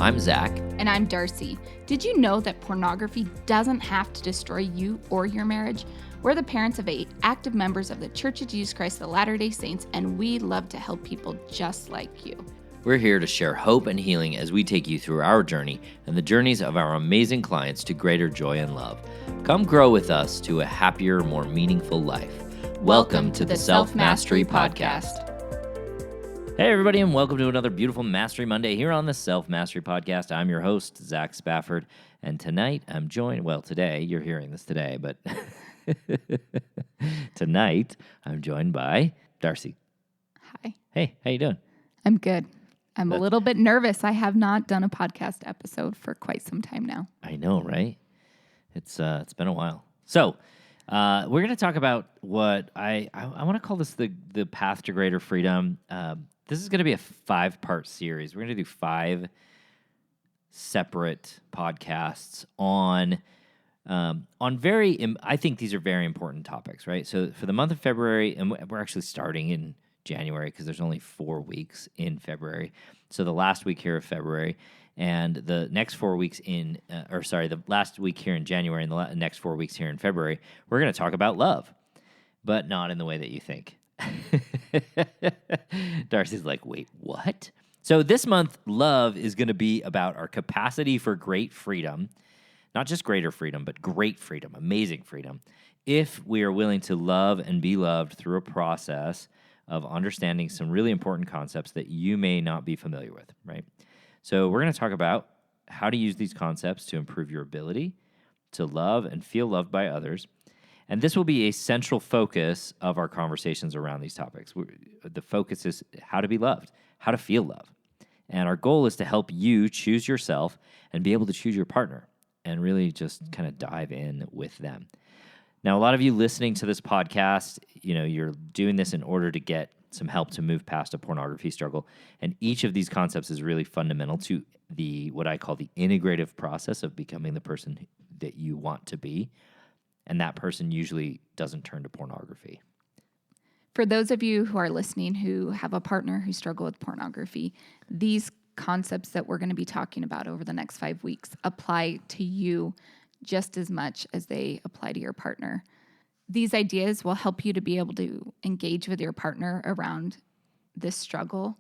I'm Zach. And I'm Darcy. Did you know that pornography doesn't have to destroy you or your marriage? We're the parents of 8 active members of the Church of Jesus Christ of Latter-day Saints, and we love to help people just like you. We're here to share hope and healing as we take you through our journey and the journeys of our amazing clients to greater joy and love. Come grow with us to a happier, more meaningful life. Welcome to the Self-Mastery Podcast. Hey, everybody, and welcome to another beautiful Mastery Monday here on the Self-Mastery Podcast. I'm your host, Zach Spafford, and tonight I'm joined, today, you're hearing this today, but tonight I'm joined by Darcy. Hi. Hey, how you doing? I'm good. I'm a little bit nervous. I have not done a podcast episode for quite some time now. I know, right? It's been a while. So we're going to talk about what I want to call this the path to greater freedom. This is going to be a 5-part series. We're going to do 5 separate podcasts on I think these are very important topics, right? So for the month of February, and we're actually starting in January because there's only 4 weeks in February. So the last week here of February and the next 4 weeks the last week here in January and the next 4 weeks here in February, we're going to talk about love, but not in the way that you think. Darcy's like, wait, what? So this month, love is going to be about our capacity for great freedom, not just greater freedom, but great freedom, amazing freedom, if we are willing to love and be loved through a process of understanding some really important concepts that you may not be familiar with, right? So we're going to talk about how to use these concepts to improve your ability to love and feel loved by others. And this will be a central focus of our conversations around these topics. The focus is how to be loved, how to feel love. And our goal is to help you choose yourself and be able to choose your partner and really just kind of dive in with them. Now, a lot of you listening to this podcast, you're doing this in order to get some help to move past a pornography struggle. And each of these concepts is really fundamental to what I call the integrative process of becoming the person that you want to be. And that person usually doesn't turn to pornography. For those of you who are listening who have a partner who struggle with pornography, these concepts that we're going to be talking about over the next 5 weeks apply to you just as much as they apply to your partner. These ideas will help you to be able to engage with your partner around this struggle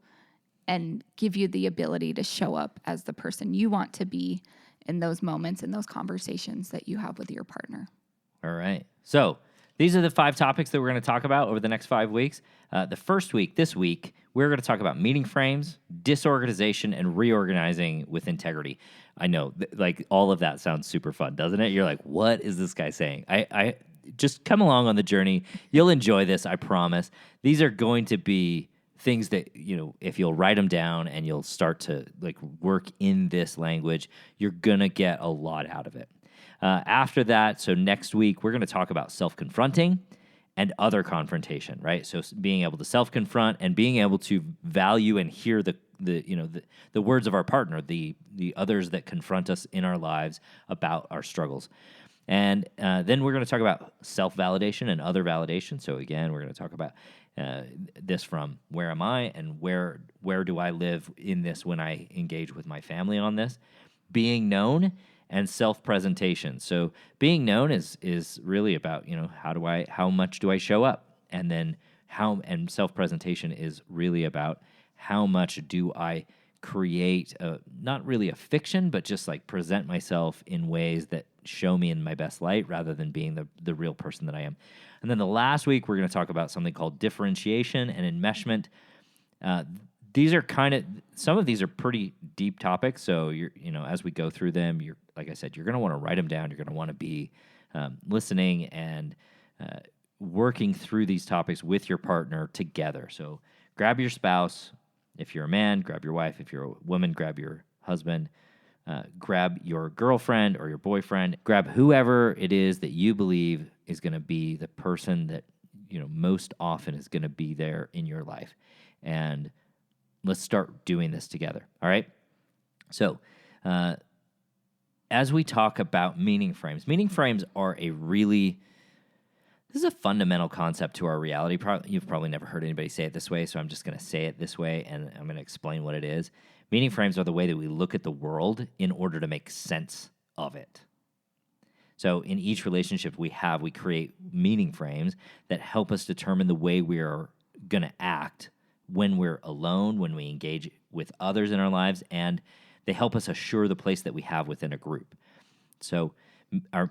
and give you the ability to show up as the person you want to be in those moments, in those conversations that you have with your partner. All right. So these are the 5 topics that we're going to talk about over the next 5 weeks. The first week, this week, we're going to talk about meaning frames, disorganization, and reorganizing with integrity. I know, all of that sounds super fun, doesn't it? You're like, what is this guy saying? I just come along on the journey. You'll enjoy this, I promise. These are going to be things that, if you'll write them down and you'll start to work in this language, you're going to get a lot out of it. After that, so next week, we're going to talk about self-confronting and other confrontation, right? So being able to self-confront and being able to value and hear the words of our partner, the others that confront us in our lives about our struggles. And then we're going to talk about self-validation and other validation. So again, we're going to talk about this from where am I and where do I live in this when I engage with my family on this. Being known and self-presentation. So being known is really about, how much do I show up? And then and self-presentation is really about how much do I create not really a fiction, but just present myself in ways that show me in my best light rather than being the real person that I am. And then the last week, we're going to talk about something called differentiation and enmeshment. These are some of these are pretty deep topics. So as we go through them, like I said, you're going to want to write them down. You're going to want to be listening and working through these topics with your partner together. So grab your spouse. If you're a man, grab your wife. If you're a woman, grab your husband. Grab your girlfriend or your boyfriend. Grab whoever it is that you believe is going to be the person that most often is going to be there in your life. And let's start doing this together, all right? So as we talk about meaning frames are a really This is a fundamental concept to our reality. You've probably never heard anybody say it this way, so I'm just going to say it this way, and I'm going to explain what it is. Meaning frames are the way that we look at the world in order to make sense of it. So in each relationship we create meaning frames that help us determine the way we are going to act when we're alone, when we engage with others in our lives, and they help us assure the place that we have within a group. So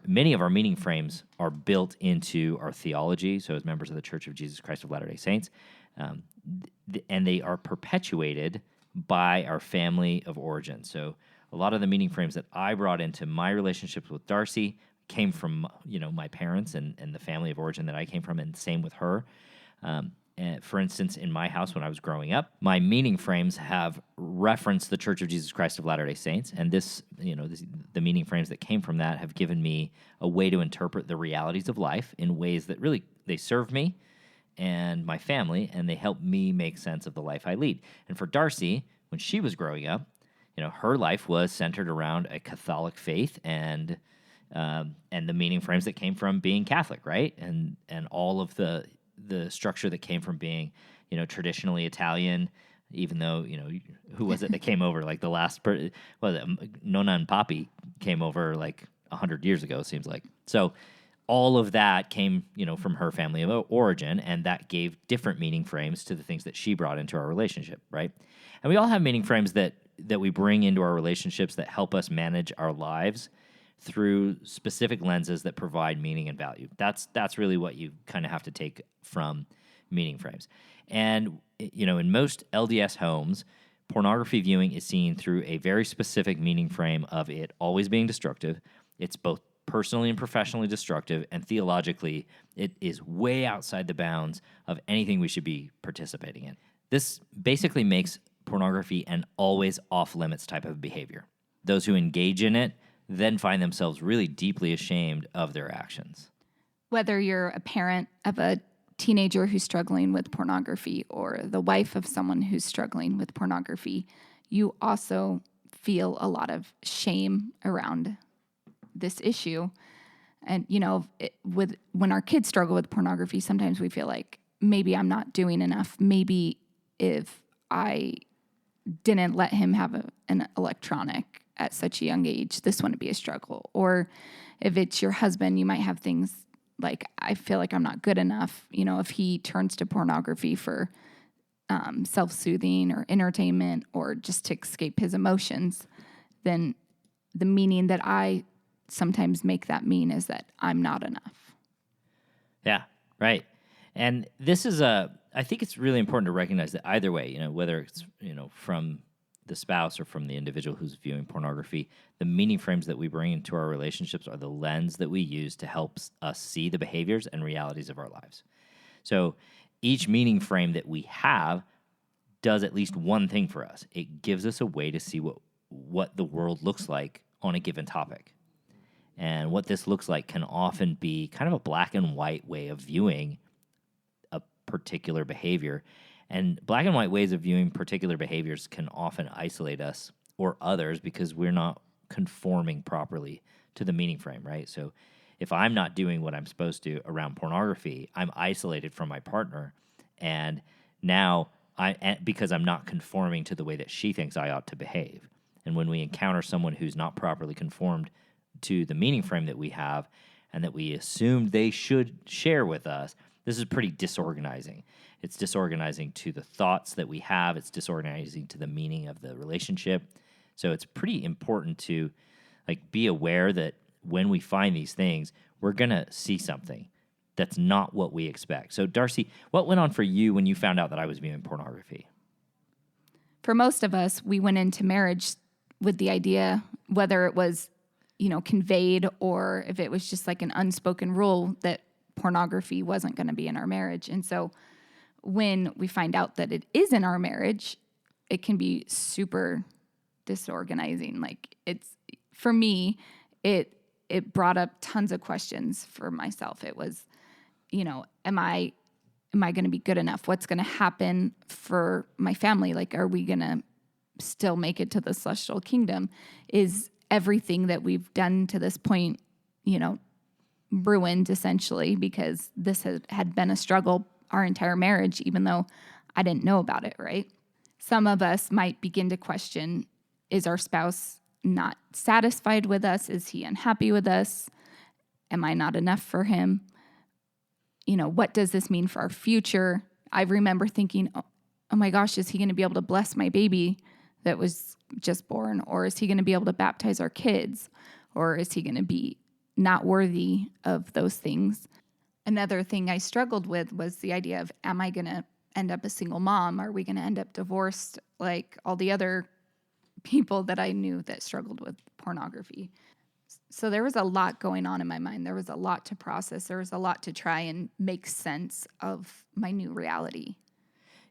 many of our meaning frames are built into our theology, so as members of the Church of Jesus Christ of Latter-day Saints, and they are perpetuated by our family of origin. So a lot of the meaning frames that I brought into my relationships with Darcy came from my parents and the family of origin that I came from, and same with her. And for instance, in my house when I was growing up, my meaning frames have referenced the Church of Jesus Christ of Latter-day Saints, and the meaning frames that came from that have given me a way to interpret the realities of life in ways that really they serve me and my family, and they help me make sense of the life I lead. And for Darcy, when she was growing up, her life was centered around a Catholic faith and the meaning frames that came from being Catholic, right? And all of the structure that came from being, traditionally Italian, even though, who was it that came over? Like the last, Nonna and Papi came over like 100 years ago, it seems like. So all of that came, from her family of origin, and that gave different meaning frames to the things that she brought into our relationship, right? And we all have meaning frames that we bring into our relationships that help us manage our lives through specific lenses that provide meaning and value. That's really what you kind of have to take from meaning frames. And, in most LDS homes, pornography viewing is seen through a very specific meaning frame of it always being destructive. It's both personally and professionally destructive, and theologically, it is way outside the bounds of anything we should be participating in. This basically makes pornography an always off-limits type of behavior. Those who engage in it then find themselves really deeply ashamed of their actions. Whether you're a parent of a teenager who's struggling with pornography or the wife of someone who's struggling with pornography, you also feel a lot of shame around this issue. And, when our kids struggle with pornography, sometimes we feel like maybe I'm not doing enough. Maybe if I didn't let him have an electronic at such a young age, this wouldn't be a struggle. Or if it's your husband, you might have things like, I feel like I'm not good enough. If he turns to pornography for self-soothing or entertainment or just to escape his emotions, then the meaning that I sometimes make that mean is that I'm not enough. Yeah, right. And this is I think it's really important to recognize that either way, whether it's, from the spouse or from the individual who's viewing pornography, the meaning frames that we bring into our relationships are the lens that we use to help us see the behaviors and realities of our lives. So each meaning frame that we have does at least one thing for us. It gives us a way to see what the world looks like on a given topic. And what this looks like can often be kind of a black and white way of viewing a particular behavior. And black and white ways of viewing particular behaviors can often isolate us or others because we're not conforming properly to the meaning frame, right? So if I'm not doing what I'm supposed to around pornography, I'm isolated from my partner. And now, because I'm not conforming to the way that she thinks I ought to behave. And when we encounter someone who's not properly conformed to the meaning frame that we have and that we assumed they should share with us, this is pretty disorganizing. It's disorganizing to the thoughts that we have. It's disorganizing to the meaning of the relationship. So it's pretty important to be aware that when we find these things, we're going to see something that's not what we expect. So Darcy, what went on for you when you found out that I was viewing pornography? For most of us, we went into marriage with the idea, whether it was, conveyed or if it was just like an unspoken rule, that pornography wasn't going to be in our marriage. And so when we find out that it is in our marriage, it can be super disorganizing. For me, it brought up tons of questions for myself. It was, am I going to be good enough? What's going to happen for my family? Are we going to still make it to the celestial kingdom? Is everything that we've done to this point, ruined essentially because this had been a struggle our entire marriage, even though I didn't know about it, right? Some of us might begin to question, is our spouse not satisfied with us? Is he unhappy with us? Am I not enough for him? What does this mean for our future? I remember thinking, oh my gosh, is he going to be able to bless my baby that was just born? Or is he going to be able to baptize our kids? Or is he going to be not worthy of those things? Another thing I struggled with was the idea of, am I going to end up a single mom? Are we going to end up divorced like all the other people that I knew that struggled with pornography? So there was a lot going on in my mind. There was a lot to process. There was a lot to try and make sense of my new reality.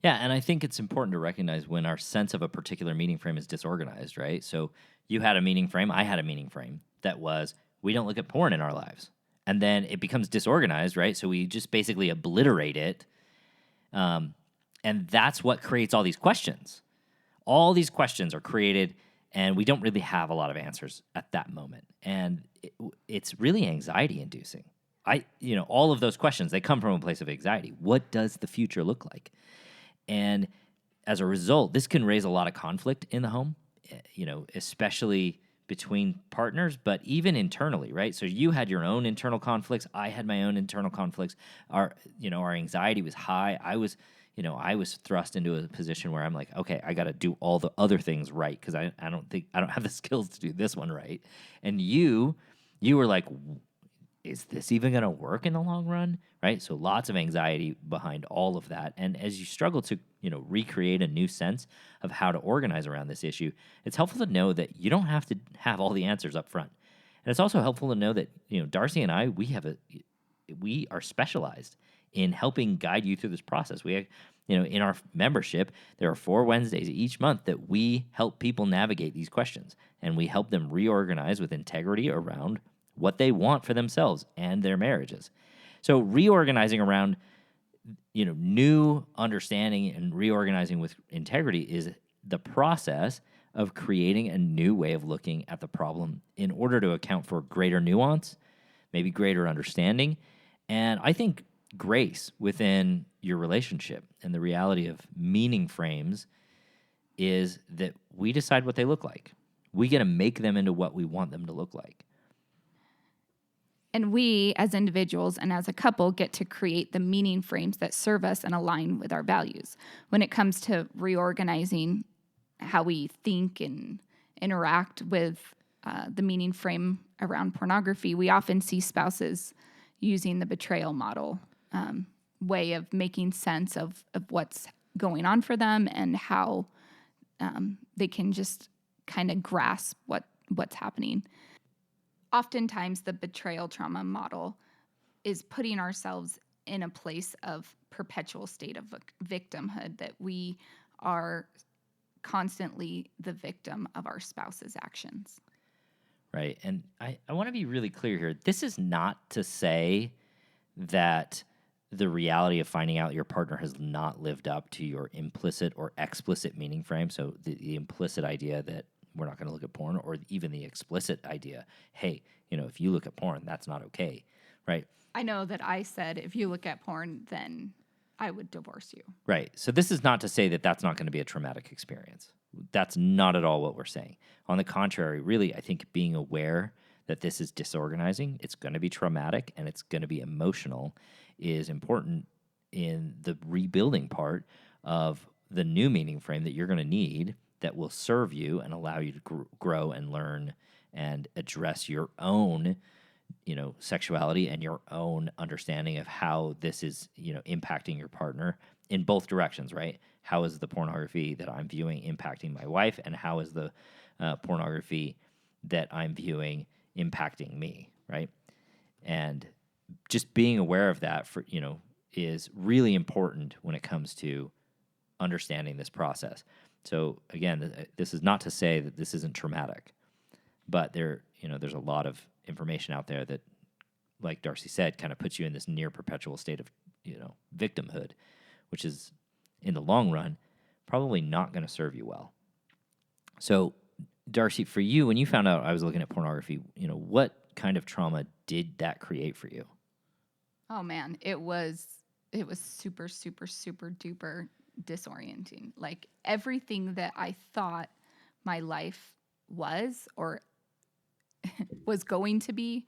Yeah, and I think it's important to recognize when our sense of a particular meaning frame is disorganized, right? So you had a meaning frame, I had a meaning frame that was, we don't look at porn in our lives. And then it becomes disorganized, right? So we just basically obliterate it. And that's what creates all these questions. All these questions are created, and we don't really have a lot of answers at that moment. And it's really anxiety-inducing. All of those questions, they come from a place of anxiety. What does the future look like? And as a result, this can raise a lot of conflict in the home, especially between partners, but even internally, right? So you had your own internal conflicts. I had my own internal conflicts. Our anxiety was high. I was thrust into a position where I'm like, okay, I got to do all the other things right because I don't have the skills to do this one right. And you were like, is this even going to work in the long run, right? So lots of anxiety behind all of that. And as you struggle to, recreate a new sense of how to organize around this issue, it's helpful to know that you don't have to have all the answers up front. And it's also helpful to know that, Darcy and I, we are specialized in helping guide you through this process. We, in our membership, there are 4 Wednesdays each month that we help people navigate these questions, and we help them reorganize with integrity around what they want for themselves and their marriages. So reorganizing around, new understanding and reorganizing with integrity is the process of creating a new way of looking at the problem in order to account for greater nuance, maybe greater understanding, and I think grace within your relationship. And the reality of meaning frames is that we decide what they look like. We get to make them into what we want them to look like. And we, as individuals and as a couple, get to create the meaning frames that serve us and align with our values. When it comes to reorganizing how we think and interact with the meaning frame around pornography, we often see spouses using the betrayal model way of making sense of what's going on for them and how they can just kind of grasp what's happening. Oftentimes, the betrayal trauma model is putting ourselves in a place of perpetual state of victimhood, that we are constantly the victim of our spouse's actions. Right. And I want to be really clear here. This is not to say that the reality of finding out your partner has not lived up to your implicit or explicit meaning frame. So the implicit idea that we're not going to look at porn, or even the explicit idea, hey, if you look at porn, that's not okay, right? I know that I said, if you look at porn, then I would divorce you. Right. So this is not to say that that's not going to be a traumatic experience. That's not at all what we're saying. On the contrary, really, I think being aware that this is disorganizing, it's going to be traumatic, and it's going to be emotional is important in the rebuilding part of the new meaning frame that you're going to need that will serve you and allow you to grow and learn and address your own, sexuality and your own understanding of how this is, impacting your partner in both directions, right? How is the pornography that I'm viewing impacting my wife, and how is the pornography that I'm viewing impacting me, right? And just being aware of that is really important when it comes to understanding this process. So again, this is not to say that this isn't traumatic, but there's a lot of information out there that, like Darcy said, kind of puts you in this near perpetual state of, victimhood, which is in the long run probably not going to serve you well. So, Darcy, for you, when you found out I was looking at pornography, what kind of trauma did that create for you? Oh man, it was super super super duper disorienting. Like everything that I thought my life was or was going to be,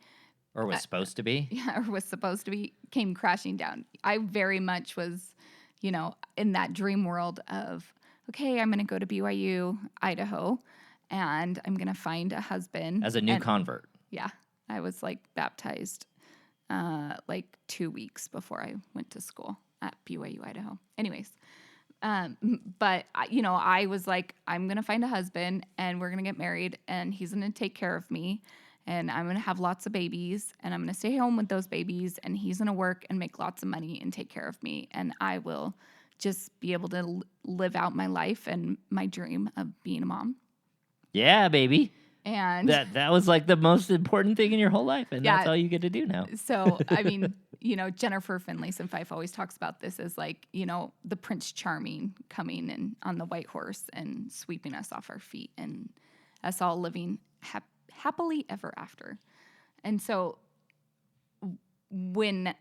Or was supposed to be? yeah, or was supposed to be, came crashing down. I very much was, in that dream world of, okay, I'm going to go to BYU, Idaho, and I'm going to find a husband. As a new And convert. yeah, I was like baptized like 2 weeks before I went to school at BYU, Idaho. Anyways, but I was like, I'm gonna find a husband, and we're gonna get married, and he's gonna take care of me, and I'm gonna have lots of babies, and I'm gonna stay home with those babies, and he's gonna work and make lots of money and take care of me, and I will just be able to live out my life and my dream of being a mom. Yeah, baby. And That was like the most important thing in your whole life, and Yeah. that's all you get to do now. So, I mean, Jennifer Finlayson Fife always talks about this as like, the Prince Charming coming and on the white horse and sweeping us off our feet and us all living happily ever after. And so when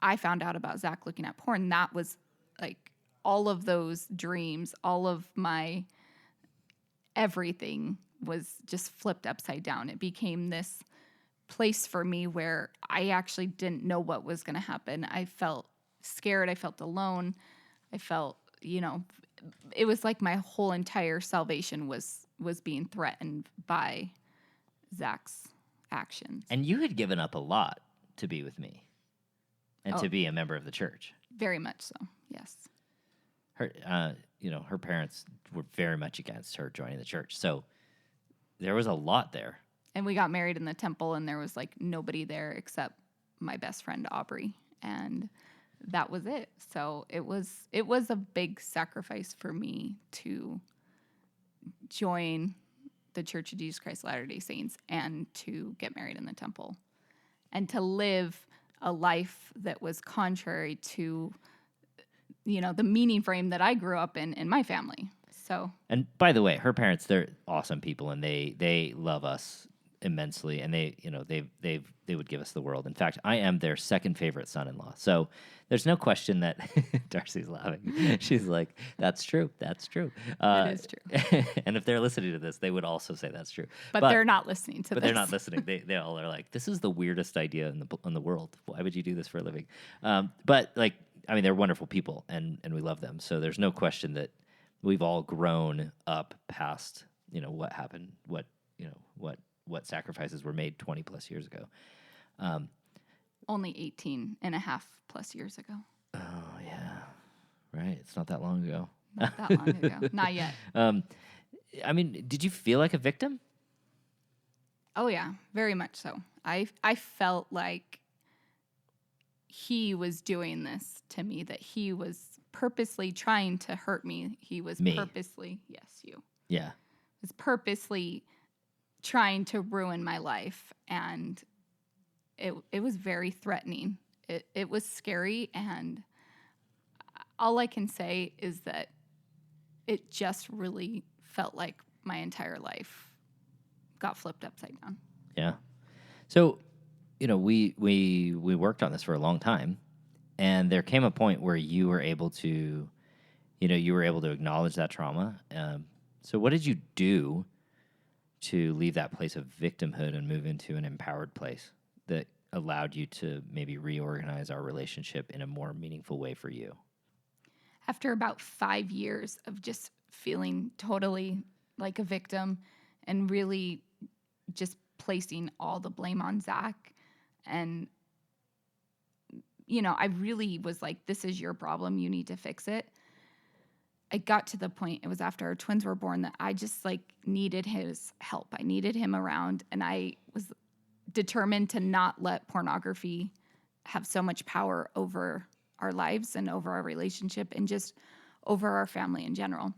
I found out about Zach looking at porn, that was like all of those dreams, all of my everything was just flipped upside down. It became this place for me where I actually didn't know what was going to happen. I felt scared. I felt alone. I felt, it was like my whole entire salvation was being threatened by Zach's actions. And you had given up a lot to be with me and to be a member of the church. Very much so, yes. Her, her parents were very much against her joining the church. So there was a lot there. And we got married in the temple, and there was like nobody there except my best friend Aubrey, and that was it. So it was a big sacrifice for me to join the Church of Jesus Christ Latter-day Saints and to get married in the temple and to live a life that was contrary to the meaning frame that I grew up in my family. So, and by the way, her parents, they're awesome people, and they love us immensely, and they would give us the world. In fact, I am their second favorite son-in-law. So there's no question that Darcy's laughing. She's like, "That's true. That's true." it is true. And if they're listening to this, they would also say that's true. But they're not listening to this. But they're not listening. They all are like, "This is the weirdest idea in the world. Why would you do this for a living?" But they're wonderful people, and we love them. So there's no question that we've all grown up past, what happened, what sacrifices were made 20 plus years ago. Only 18 and a half plus years ago. Oh, yeah. Right. It's not that long ago. Not that long ago. Not yet. Did you feel like a victim? Oh, yeah. Very much so. I felt like he was doing this to me, that he was purposely trying to hurt me. He was purposely, yes, you. Yeah. Was purposely trying to ruin my life, and it was very threatening. It was scary, and all I can say is that it just really felt like my entire life got flipped upside down. Yeah. So, we worked on this for a long time, and there came a point where you were able to, acknowledge that trauma. So what did you do to leave that place of victimhood and move into an empowered place that allowed you to maybe reorganize our relationship in a more meaningful way for you? After about 5 years of just feeling totally like a victim and really just placing all the blame on Zach, and I really was like, this is your problem, you need to fix it. I got to the point, it was after our twins were born, that I just needed his help. I needed him around, and I was determined to not let pornography have so much power over our lives and over our relationship and just over our family in general.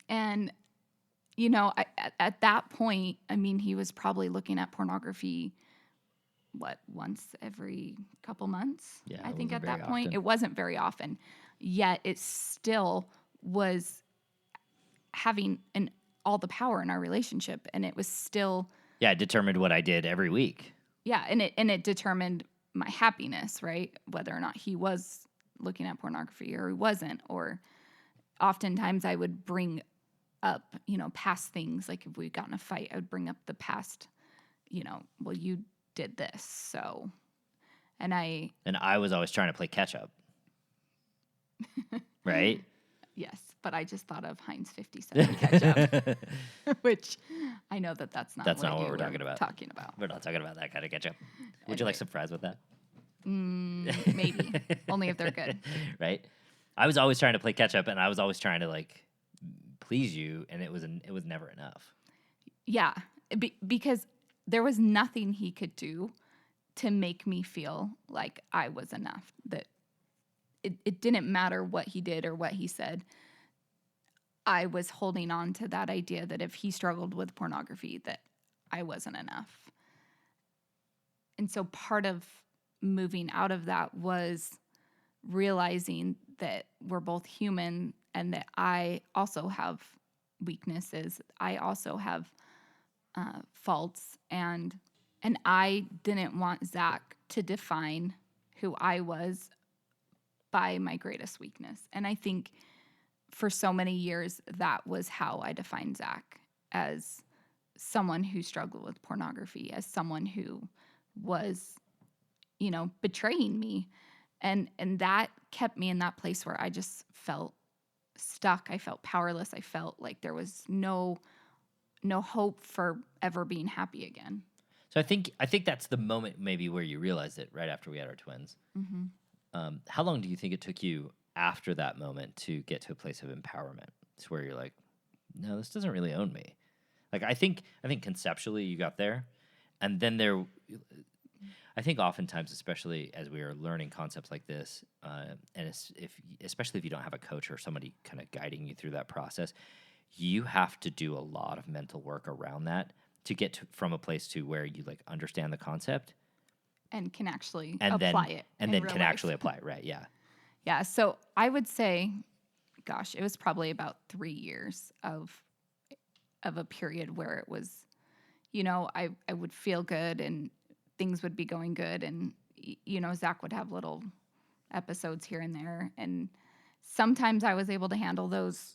And, at that point, he was probably looking at pornography, once every couple months? Yeah, I think at that very point, often. it wasn't very often. Yet it still was having all the power in our relationship, and it was still... Yeah, it determined what I did every week. Yeah, and it determined my happiness, right? Whether or not he was looking at pornography or he wasn't. Or oftentimes I would bring up, past things. Like if we got in a fight, I would bring up the past, well, you did this. So, and I, And I was always trying to play catch up, right? yes, but I just thought of Heinz 57 ketchup, which I know that's not That's what not what you we're were talking about. We're not talking about that kind of ketchup. Would you like Anyway. some fries with that? Maybe. Only if they're good. Right? I was always trying to play catch up, and I was always trying to like please you, and it was never enough. Yeah, because there was nothing he could do to make me feel like I was enough. That it didn't matter what he did or what he said. I was holding on to that idea that if he struggled with pornography, that I wasn't enough. And so part of moving out of that was realizing that we're both human and that I also have weaknesses. I also have faults, and I didn't want Zach to define who I was by my greatest weakness. And I think for so many years that was how I defined Zach, as someone who struggled with pornography, as someone who was, betraying me. And that kept me in that place where I just felt stuck. I felt powerless. I felt like there was no hope for ever being happy again. So I think that's the moment maybe where you realized it, right after we had our twins. How long do you think it took you after that moment to get to a place of empowerment? It's where you're like, no, this doesn't really own me. Like I think conceptually you got there, and then I think oftentimes, especially as we are learning concepts like this, and especially if you don't have a coach or somebody kind of guiding you through that process, you have to do a lot of mental work around that to get from a place to where you like understand the concept and can actually and apply then it. and then can actually apply it, right? Yeah. Yeah. So I would say, gosh, it was probably about 3 years of a period where it was, I would feel good and things would be going good. And, Zach would have little episodes here and there. And sometimes I was able to handle those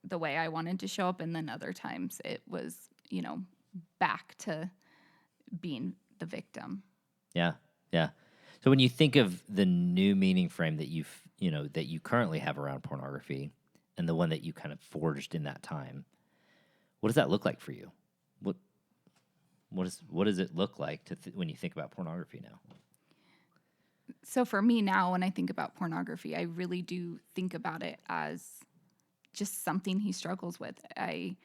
the way I wanted to show up. And then other times it was, back to being the victim. Yeah. Yeah. So when you think of the new meaning frame that that you currently have around pornography and the one that you kind of forged in that time, what does that look like for you? What does it look like when you think about pornography now? So for me now, when I think about pornography, I really do think about it as just something he struggles with. I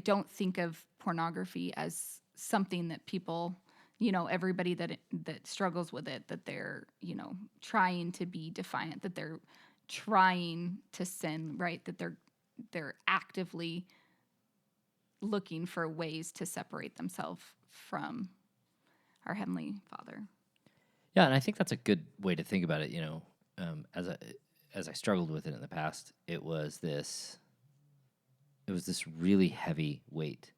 don't think of pornography as something that people, everybody that struggles with it, that they're, trying to be defiant, that they're trying to sin, right? That they're actively looking for ways to separate themselves from our Heavenly Father. Yeah, and I think that's a good way to think about it. As I struggled with it in the past, it was this really heavy weight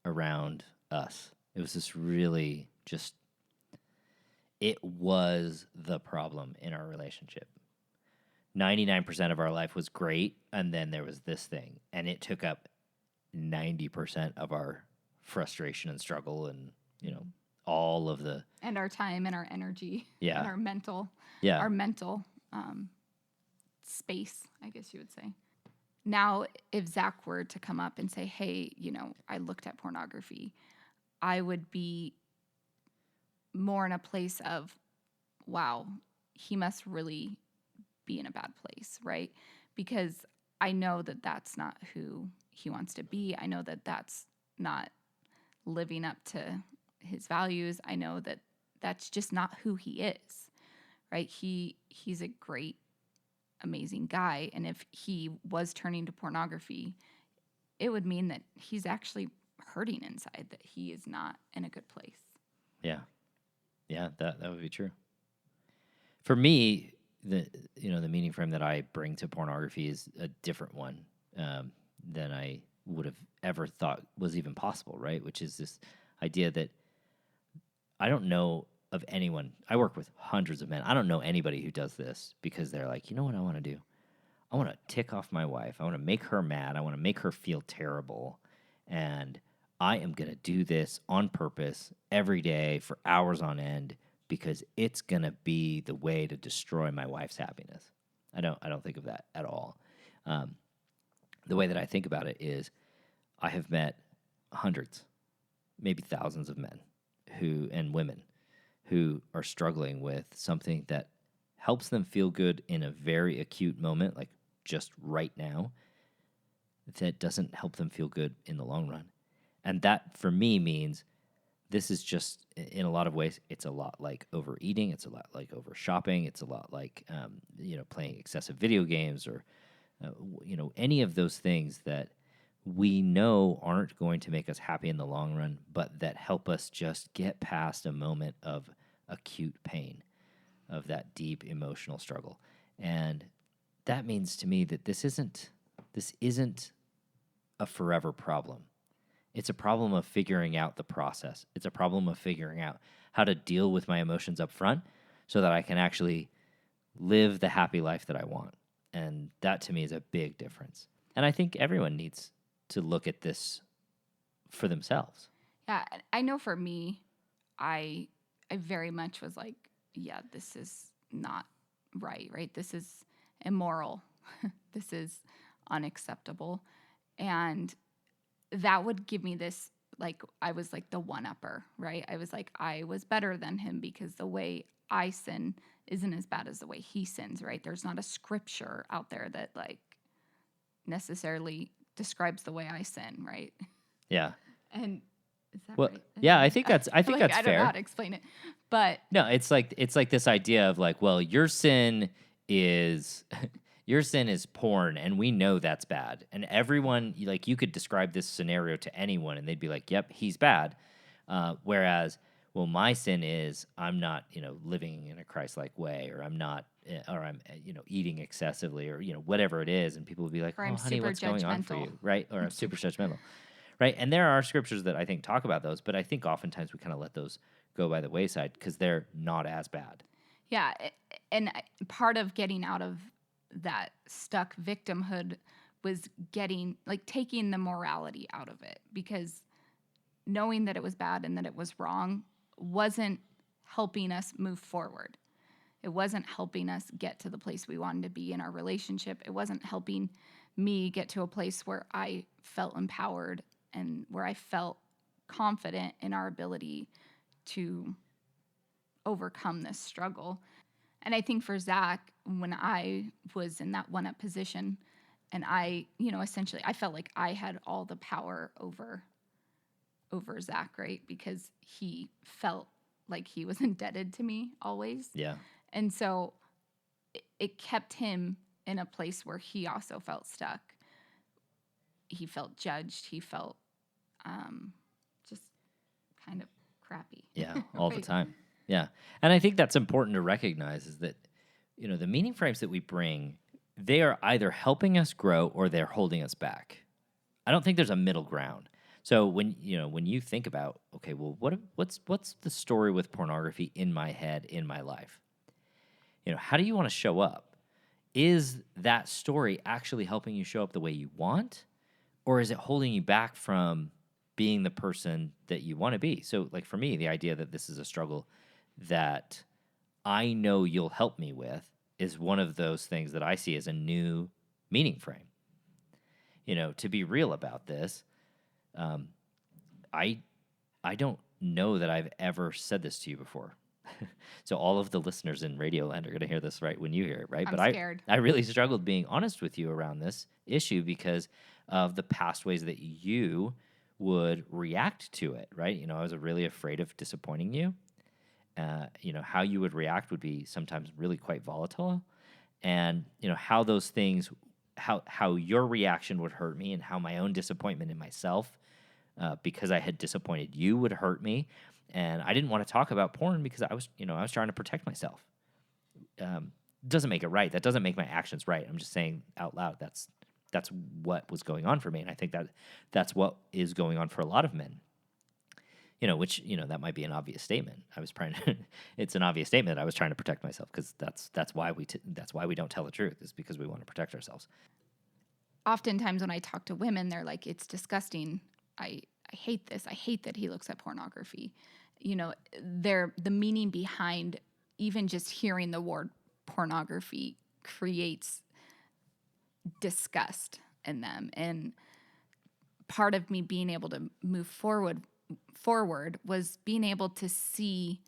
around us. It was this really just. It was the problem in our relationship. 99% of our life was great, and then there was this thing, and it took up 90% of our frustration and struggle and, all of the... And our time and our energy. Yeah. And our mental... Yeah. Our mental space, I guess you would say. Now, if Zach were to come up and say, hey, I looked at pornography, I would be more in a place of, wow, he must really be in a bad place, right? Because I know that that's not who he wants to be. I know that that's not living up to his values. I know that that's just not who he is, right? He's a great, amazing guy. And if he was turning to pornography, it would mean that he's actually hurting inside, that he is not in a good place. Yeah. Yeah, that would be true. For me, the meaning frame that I bring to pornography is a different one than I would have ever thought was even possible, right? Which is this idea that I don't know of anyone. I work with hundreds of men. I don't know anybody who does this because they're like, you know what I want to do? I want to tick off my wife. I want to make her mad. I want to make her feel terrible. And I am going to do this on purpose every day for hours on end because it's going to be the way to destroy my wife's happiness. I don't think of that at all. The way that I think about it is I have met hundreds, maybe thousands of men and women who are struggling with something that helps them feel good in a very acute moment, like just right now, that doesn't help them feel good in the long run. And that, for me, means this is just, in a lot of ways, it's a lot like overeating. It's a lot like over shopping. It's a lot like, playing excessive video games or, any of those things that we know aren't going to make us happy in the long run, but that help us just get past a moment of acute pain, of that deep emotional struggle. And that means to me that this isn't a forever problem. It's a problem of figuring out the process. It's a problem of figuring out how to deal with my emotions up front so that I can actually live the happy life that I want. And that to me is a big difference. And I think everyone needs to look at this for themselves. Yeah, I know for me, I very much was like, yeah, this is not right? This is immoral. This is unacceptable. And that would give me this, like, I was like the one-upper, right? I was like, I was better than him because the way I sin isn't as bad as the way he sins, right? There's not a scripture out there that, like, necessarily describes the way I sin, right? Yeah. And is that Well, right? yeah, I think that's like, fair. I don't know how to explain it, but No, it's like this idea of like, well, your sin is porn, and we know that's bad. And everyone, like, you could describe this scenario to anyone, and they'd be like, "Yep, he's bad." Whereas, well, my sin is I'm not, living in a Christ-like way, or I'm not, or I'm, eating excessively, or whatever it is, and people would be like, or "Oh, I'm honey, super what's going on for judgmental. you?" Right? Or I'm super judgmental. Right? And there are scriptures that I think talk about those, but I think oftentimes we kind of let those go by the wayside because they're not as bad. Yeah, and part of getting out of that stuck victimhood was taking the morality out of it, because knowing that it was bad and that it was wrong wasn't helping us move forward. It wasn't helping us get to the place we wanted to be in our relationship. It wasn't helping me get to a place where I felt empowered and where I felt confident in our ability to overcome this struggle. And I think for Zach, when I was in that one-up position, and I, essentially, I felt like I had all the power over Zach, right? Because he felt like he was indebted to me always. Yeah. And so it kept him in a place where he also felt stuck. He felt judged. He felt just kind of crappy. Yeah, all the Right. time. Yeah. And I think that's important to recognize is that, the meaning frames that we bring, they are either helping us grow or they're holding us back. I don't think there's a middle ground. So when you think about, okay, well, what's the story with pornography in my head, in my life? How do you want to show up? Is that story actually helping you show up the way you want? Or is it holding you back from being the person that you want to be? So, like, for me, the idea that this is a struggle that I know you'll help me with is one of those things that I see as a new meaning frame. To be real about this, I don't know that I've ever said this to you before. So all of the listeners in Radio Land are going to hear this right when you hear it, right? I'm But scared. I really struggled being honest with you around this issue because of the past ways that you would react to it, right? I was really afraid of disappointing you. How you would react would be sometimes really quite volatile. And, how those things, how your reaction would hurt me and how my own disappointment in myself because I had disappointed you would hurt me. And I didn't want to talk about porn because I was trying to protect myself. Doesn't make it right. That doesn't make my actions right. I'm just saying out loud that's what was going on for me. And I think that's what is going on for a lot of men. which, that might be an obvious statement. It's an obvious statement that I was trying to protect myself, because that's why we don't tell the truth, is because we want to protect ourselves. Oftentimes when I talk to women, they're like, it's disgusting. I hate this. I hate that he looks at pornography. The meaning behind even just hearing the word pornography creates disgust in them. And part of me being able to move forward was being able to see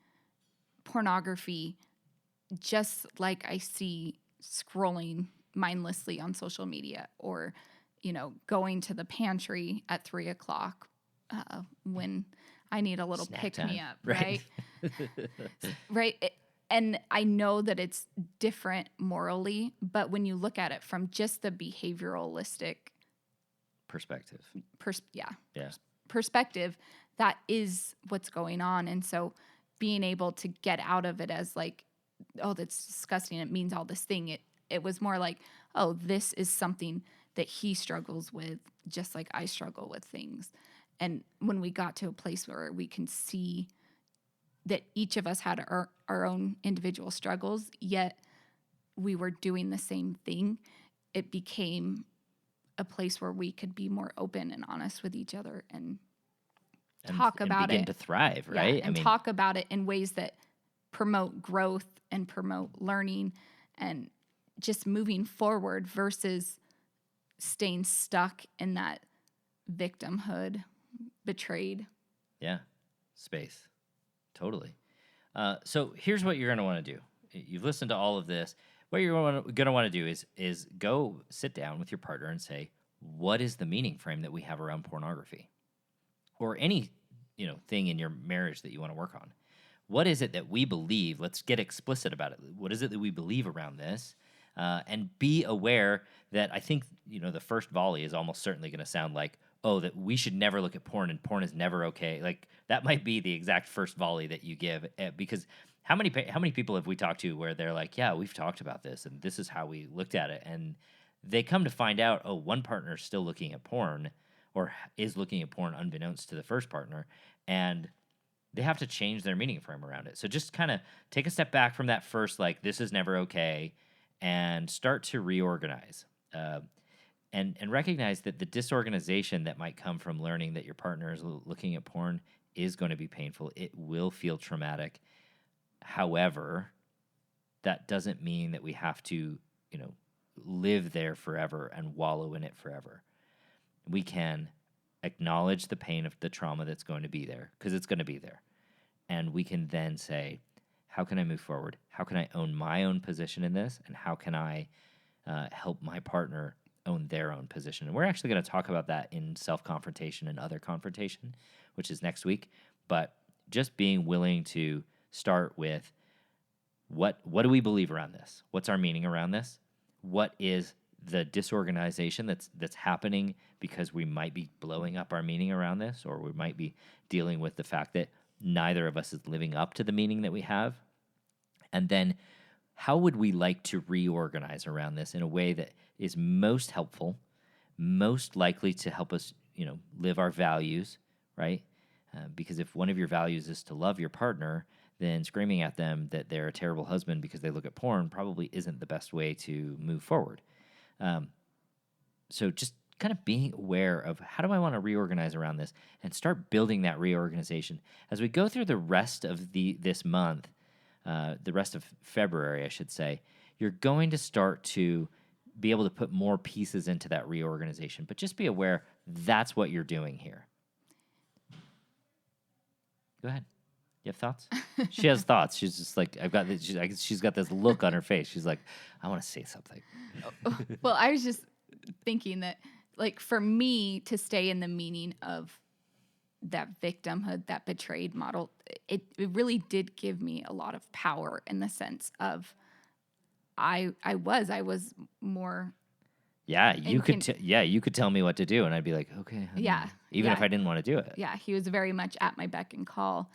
pornography just like I see scrolling mindlessly on social media, or going to the pantry at 3:00 when I need a little Snack pick me time. up, right? Right. And I know that it's different morally, but when you look at it from just the behavioralistic Perspective. perspective, that is what's going on. And so being able to get out of it as like, oh, that's disgusting, it means all this thing. It was more like, oh, this is something that he struggles with, just like I struggle with things. And when we got to a place where we can see that each of us had our own individual struggles, yet we were doing the same thing, it became a place where we could be more open and honest with each other and talk about begin it. to thrive, right? Yeah, and talk about it in ways that promote growth and promote learning and just moving forward versus staying stuck in that victimhood, betrayed. Yeah, space. Totally. So here's what you're going to want to do. You've listened to all of this. What you're going to want to do is go sit down with your partner and say, what is the meaning frame that we have around pornography? Or any, thing in your marriage that you want to work on. What is it that we believe? Let's get explicit about it. What is it that we believe around this? And be aware that I think, the first volley is almost certainly going to sound like, oh, that we should never look at porn and porn is never okay. Like, that might be the exact first volley that you give, because how many people have we talked to where they're like, yeah, we've talked about this and this is how we looked at it. And they come to find out, oh, one partner is still looking at porn, or is looking at porn unbeknownst to the first partner. And they have to change their meaning frame around it. So just kind of take a step back from that first, like, this is never okay, and start to reorganize. And recognize that the disorganization that might come from learning that your partner is looking at porn is going to be painful. It will feel traumatic. However, that doesn't mean that we have to, live there forever and wallow in it forever. We can acknowledge the pain of the trauma that's going to be there, because it's going to be there. And we can then say, how can I move forward? How can I own my own position in this? And how can I help my partner own their own position? And we're actually going to talk about that in self-confrontation and other confrontation, which is next week. But just being willing to start with, what do we believe around this? What's our meaning around this? What is the disorganization that's happening because we might be blowing up our meaning around this, or we might be dealing with the fact that neither of us is living up to the meaning that we have? And then how would we like to reorganize around this in a way that is most helpful, most likely to help us, live our values, right? Because if one of your values is to love your partner, then screaming at them that they're a terrible husband because they look at porn probably isn't the best way to move forward. So just kind of being aware of, how do I want to reorganize around this, and start building that reorganization. As we go through the rest of this month, the rest of February, I should say, you're going to start to be able to put more pieces into that reorganization. But just be aware that's what you're doing here. Go ahead. You have thoughts? She has thoughts. She's just like, I've got this, she's got this look on her face. She's like, I want to say something. Well, I was just thinking that, like, for me to stay in the meaning of that victimhood, that betrayed model, it really did give me a lot of power, in the sense of I was more. Yeah, you could tell me what to do, and I'd be like, okay, honey. Yeah, even if I didn't want to do it. Yeah, he was very much at my beck and call,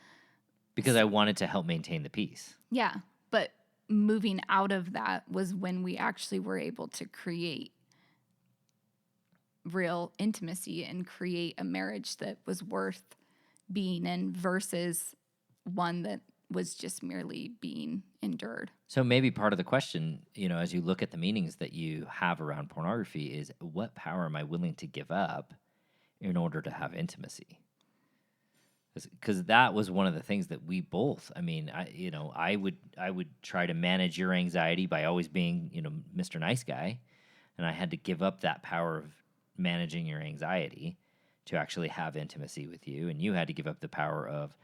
because I wanted to help maintain the peace. Yeah, but moving out of that was when we actually were able to create real intimacy and create a marriage that was worth being in versus one that was just merely being endured. So maybe part of the question, as you look at the meanings that you have around pornography is, what power am I willing to give up in order to have intimacy? Because that was one of the things that we both, I would try to manage your anxiety by always being, Mr. Nice Guy. And I had to give up that power of managing your anxiety to actually have intimacy with you. And you had to give up the power of,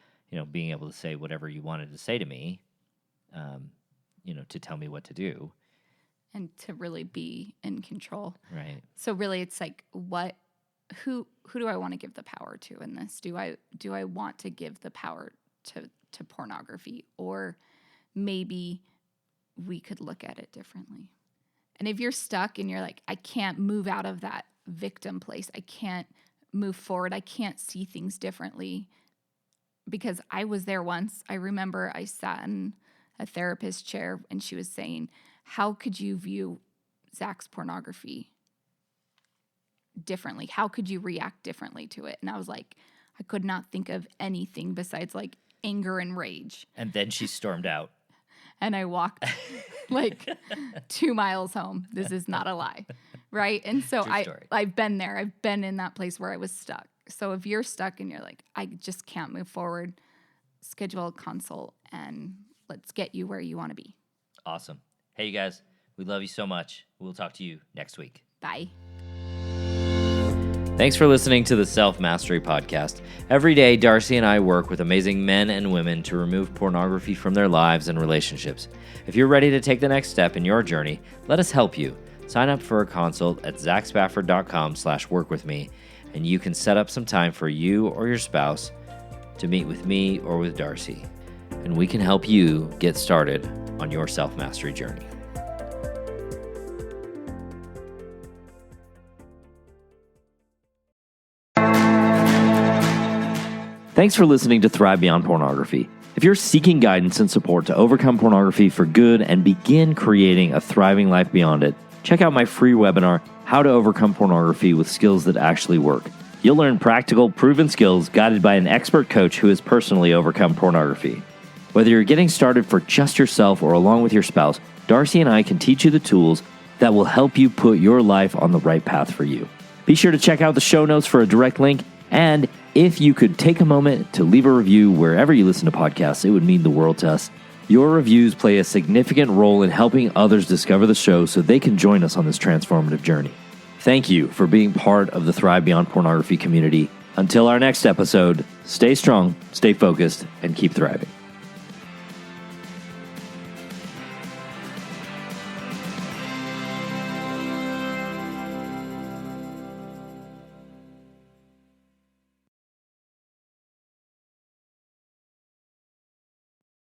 being able to say whatever you wanted to say to me, to tell me what to do. And to really be in control. Right. So really it's like, who do I want to give the power to in this? Do I want to give the power to pornography? Or maybe we could look at it differently. And if you're stuck and you're like, I can't move out of that victim place, I can't move forward, I can't see things differently, because I was there once. I remember I sat in a therapist chair and she was saying, how could you view Zach's pornography differently? How could you react differently to it? And I was like, I could not think of anything besides like anger and rage. And then she stormed out. And I walked like 2 miles home. This is not a lie. Right? And so I've been there. I've been in that place where I was stuck. So if you're stuck and you're like, I just can't move forward, schedule a consult and let's get you where you want to be. Awesome. Hey, you guys, we love you so much. We'll talk to you next week. Bye. Thanks for listening to the Self Mastery Podcast. Every day, Darcy and I work with amazing men and women to remove pornography from their lives and relationships. If you're ready to take the next step in your journey, let us help you. Sign up for a consult at zachspafford.com/workwithme, and you can set up some time for you or your spouse to meet with me or with Darcy, and we can help you get started on your self-mastery journey. Thanks for listening to Thrive Beyond Pornography. If you're seeking guidance and support to overcome pornography for good and begin creating a thriving life beyond it, check out my free webinar, How to Overcome Pornography with Skills That Actually Work. You'll learn practical, proven skills guided by an expert coach who has personally overcome pornography. Whether you're getting started for just yourself or along with your spouse, Darcy and I can teach you the tools that will help you put your life on the right path for you. Be sure to check out the show notes for a direct link, and if you could take a moment to leave a review wherever you listen to podcasts, it would mean the world to us. Your reviews play a significant role in helping others discover the show so they can join us on this transformative journey. Thank you for being part of the Thrive Beyond Pornography community. Until our next episode, stay strong, stay focused, and keep thriving.